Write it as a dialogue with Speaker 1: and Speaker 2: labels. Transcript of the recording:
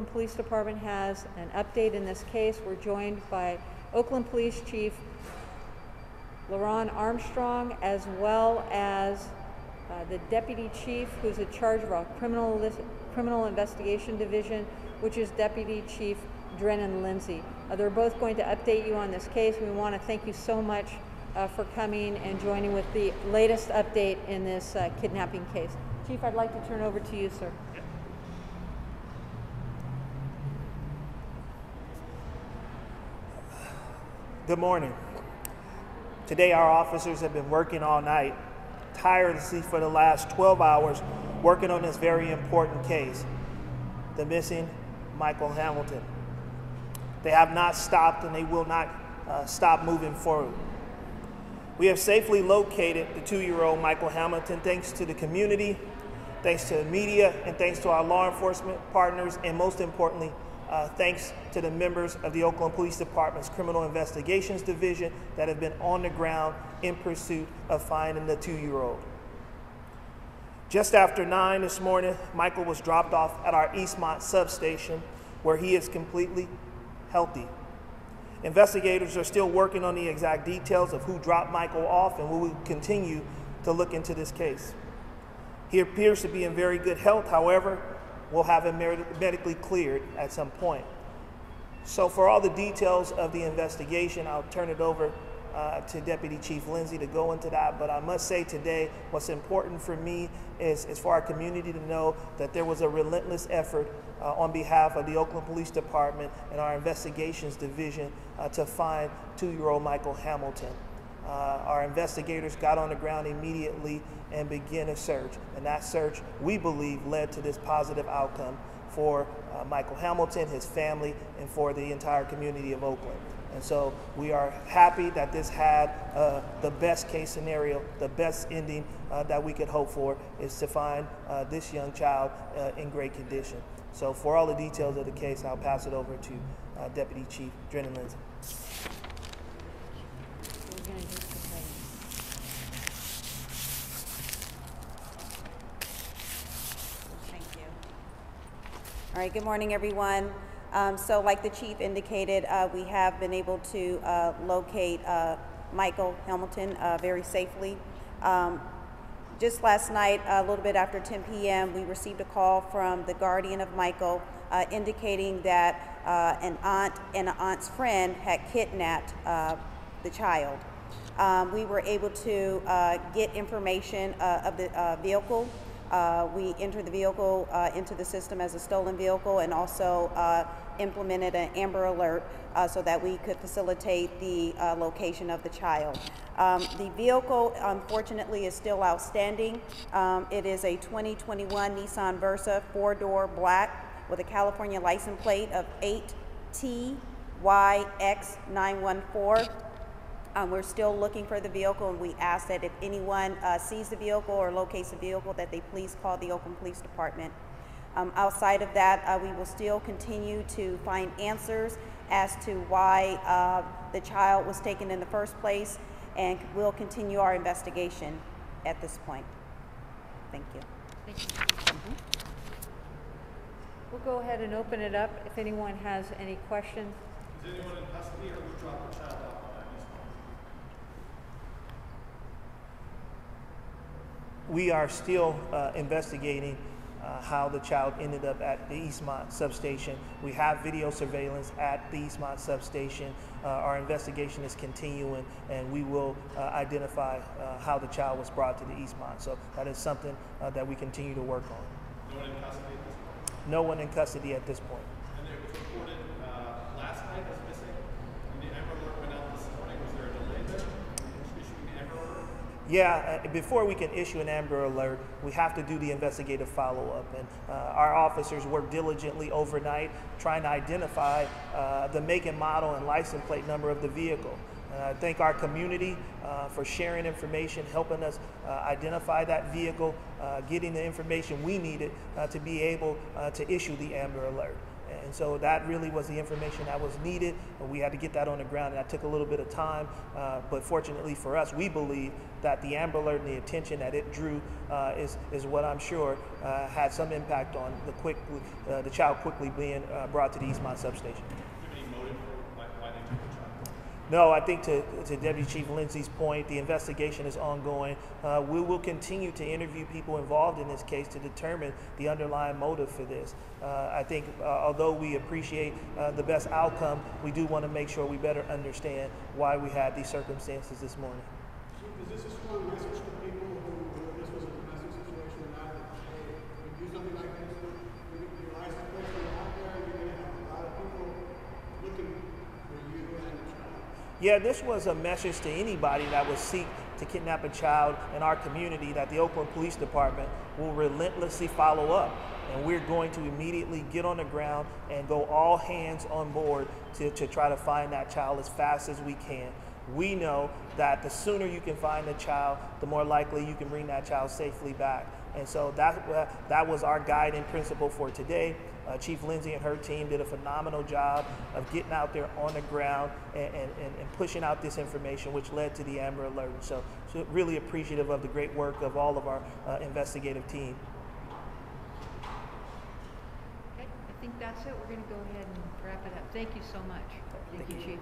Speaker 1: Police Department has an update in this case. We're joined by Oakland Police Chief LeRonne Armstrong, as well as the Deputy Chief, who's in charge of our Criminal Investigation Division, which is Deputy Chief Drennon Lindsey. They're both going to update you on this case. We want to thank you so much for coming and joining with the latest update in this kidnapping case. Chief, I'd like to turn over to you, sir.
Speaker 2: Good morning. Today our officers have been working all night, tirelessly for the last 12 hours, working on this very important case, the missing Michael Hamilton. They have not stopped and they will not stop moving forward. We have safely located the 2-year-old Michael Hamilton thanks to the community, thanks to the media, and thanks to our law enforcement partners, and most importantly, thanks to the members of the Oakland Police Department's Criminal Investigations Division that have been on the ground in pursuit of finding the 2-year-old. Just after 9 this morning, Michael was dropped off at our Eastmont substation, where he is completely healthy. Investigators are still working on the exact details of who dropped Michael off, and we will continue to look into this case. He appears to be in very good health. However, we'll have him medically cleared at some point. So for all the details of the investigation, I'll turn it over to Deputy Chief Lindsey to go into that. But I must say today, what's important for me is for our community to know that there was a relentless effort on behalf of the Oakland Police Department and our investigations division to find 2-year-old Michael Hamilton. Our investigators got on the ground immediately and began a search. And that search, we believe, led to this positive outcome for Michael Hamilton, his family, and for the entire community of Oakland. And so we are happy that this had the best case scenario, the best ending that we could hope for, is to find this young child in great condition. So for all the details of the case, I'll pass it over to Deputy Chief Drennon Lindsey.
Speaker 3: All right, good morning, everyone. So like the chief indicated, we have been able to locate Michael Hamilton very safely. Just last night, a little bit after 10 p.m., we received a call from the guardian of Michael indicating that an aunt and an aunt's friend had kidnapped the child. We were able to get information of the vehicle. We entered the vehicle into the system as a stolen vehicle, and also implemented an Amber Alert so that we could facilitate the location of the child. The vehicle, unfortunately, is still outstanding. It is a 2021 Nissan Versa 4-door black with a California license plate of 8TYX914. We're still looking for the vehicle, and we ask that if anyone sees the vehicle or locates the vehicle, that they please call the Oakland Police Department. Outside of that, we will still continue to find answers as to why the child was taken in the first place, and we'll continue our investigation at this point. Thank you.
Speaker 1: Thank you. We'll go ahead and open it up if anyone has any questions.
Speaker 4: Is anyone in custody, or who dropped the child off?
Speaker 2: We are still investigating how the child ended up at the Eastmont substation. We have video surveillance at the Eastmont substation. Our investigation is continuing, and we will identify how the child was brought to the Eastmont. So that is something that we continue to work on.
Speaker 4: No one in custody at this point?
Speaker 2: No one in custody at this point.
Speaker 4: And it was reported last night as missing, and the Amber Alert went out this morning. Was there a delay there? Issuing the Amber Alert?
Speaker 2: Yeah, before we can issue an Amber Alert, we have to do the investigative follow-up. And our officers work diligently overnight trying to identify the make and model and license plate number of the vehicle. I thank our community for sharing information, helping us identify that vehicle, getting the information we needed to be able to issue the Amber Alert. And so that really was the information that was needed, and we had to get that on the ground, and that took a little bit of time, but fortunately for us, we believe that the Amber Alert and the attention that it drew is what I'm sure had some impact on the child quickly being brought to the Eastmont substation.
Speaker 4: Do you have any motive for why they took the child?
Speaker 2: No, I think to Deputy Chief Lindsey's point, the investigation is ongoing. We will continue to interview people involved in this case to determine the underlying motive for this. I think although we appreciate the best outcome, we do want to make sure we better understand why we had these circumstances this morning.
Speaker 5: Is this a strong message to people who this was a domestic situation and not that, hey, if you do something like this, your eyes are placed out there and you're going to have a lot of people looking for you and the child?
Speaker 2: Yeah, this was a message to anybody that would seek to kidnap a child in our community that the Oakland Police Department will relentlessly follow up. And we're going to immediately get on the ground and go all hands on board to try to find that child as fast as we can. We know that the sooner you can find the child, the more likely you can bring that child safely back. And so that was our guiding principle for today. Chief Lindsey and her team did a phenomenal job of getting out there on the ground and pushing out this information, which led to the Amber Alert. So really appreciative of the great work of all of our investigative team.
Speaker 1: Okay, I think that's it. We're going to go ahead and wrap it up. Thank you so much. Thank you, Chief.